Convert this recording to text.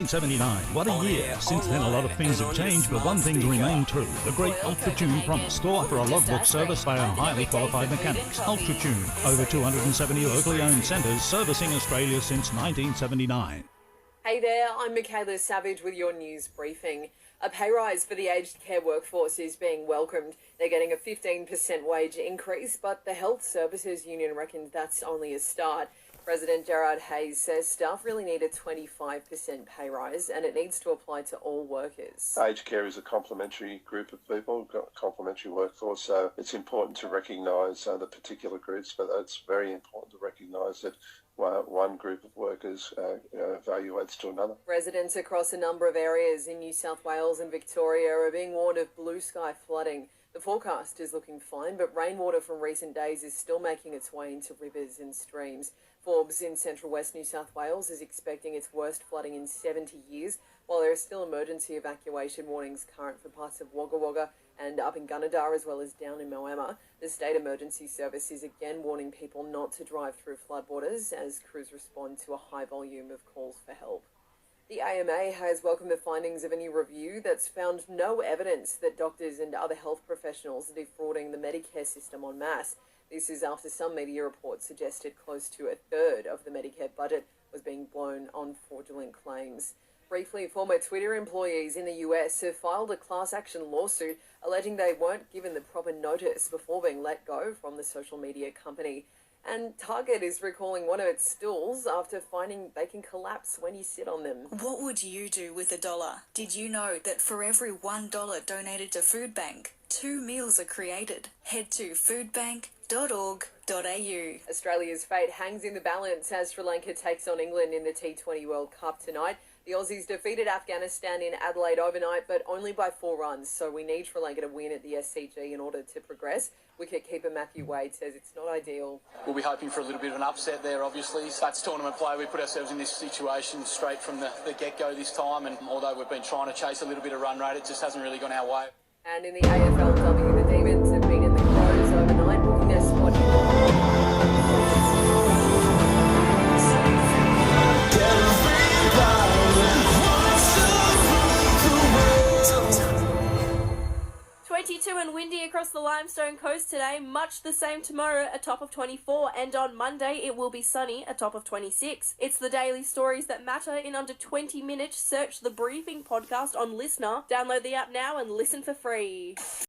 1979. What a year. Since then, a lot of things have changed, but one thing remained true. The great UltraTune promise to offer a logbook service by our highly qualified mechanics. UltraTune, over 270 locally owned centres servicing Australia since 1979. Hey there, I'm Mikayla Savage with your news briefing. A pay rise for the aged care workforce is being welcomed. They're getting a 15% wage increase, but the Health Services Union reckons that's only a start. President Gerard Hayes says staff really need a 25% pay rise and it needs to apply to all workers. Aged care is a complementary group of people, got a complementary workforce, so it's important to recognise the particular groups, but it's very important to recognise that one group of workers evaluates to another. Residents across a number of areas in New South Wales and Victoria are being warned of blue sky flooding. The forecast is looking fine, but rainwater from recent days is still making its way into rivers and streams. Forbes in central west New South Wales is expecting its worst flooding in 70 years, while there are still emergency evacuation warnings current for parts of Wagga Wagga and up in Gunnedah as well as down in Moama. The State Emergency Service is again warning people not to drive through floodwaters as crews respond to a high volume of calls for help. The AMA has welcomed the findings of a new review that's found no evidence that doctors and other health professionals are defrauding the Medicare system en masse. This is after some media reports suggested close to a third of the Medicare budget was being blown on fraudulent claims. Briefly, former Twitter employees in the US have filed a class action lawsuit alleging they weren't given the proper notice before being let go from the social media company. And Target is recalling one of its stools after finding they can collapse when you sit on them. What would you do with $1? Did you know that for every $1 donated to Food Bank, 2 meals are created? Head to foodbank.org.au. Australia's fate hangs in the balance as Sri Lanka takes on England in the T20 World Cup tonight. The Aussies defeated Afghanistan in Adelaide overnight, but only by 4 runs, so we need Sri Lanka to win at the SCG in order to progress. Wicketkeeper Matthew Wade says it's not ideal. We'll be hoping for a little bit of an upset there, obviously. That's tournament play. We put ourselves in this situation straight from the get-go this time, and although we've been trying to chase a little bit of run rate, it just hasn't really gone our way. And in the AFLW, the Demons have beaten the Crows overnight, booking their spot in 22 and windy across the Limestone coast today, much the same tomorrow, a top of 24, and on Monday it will be sunny, a top of 26. It's the daily stories that matter in under 20 minutes. Search the Briefing podcast on Listener, download the app now and listen for free.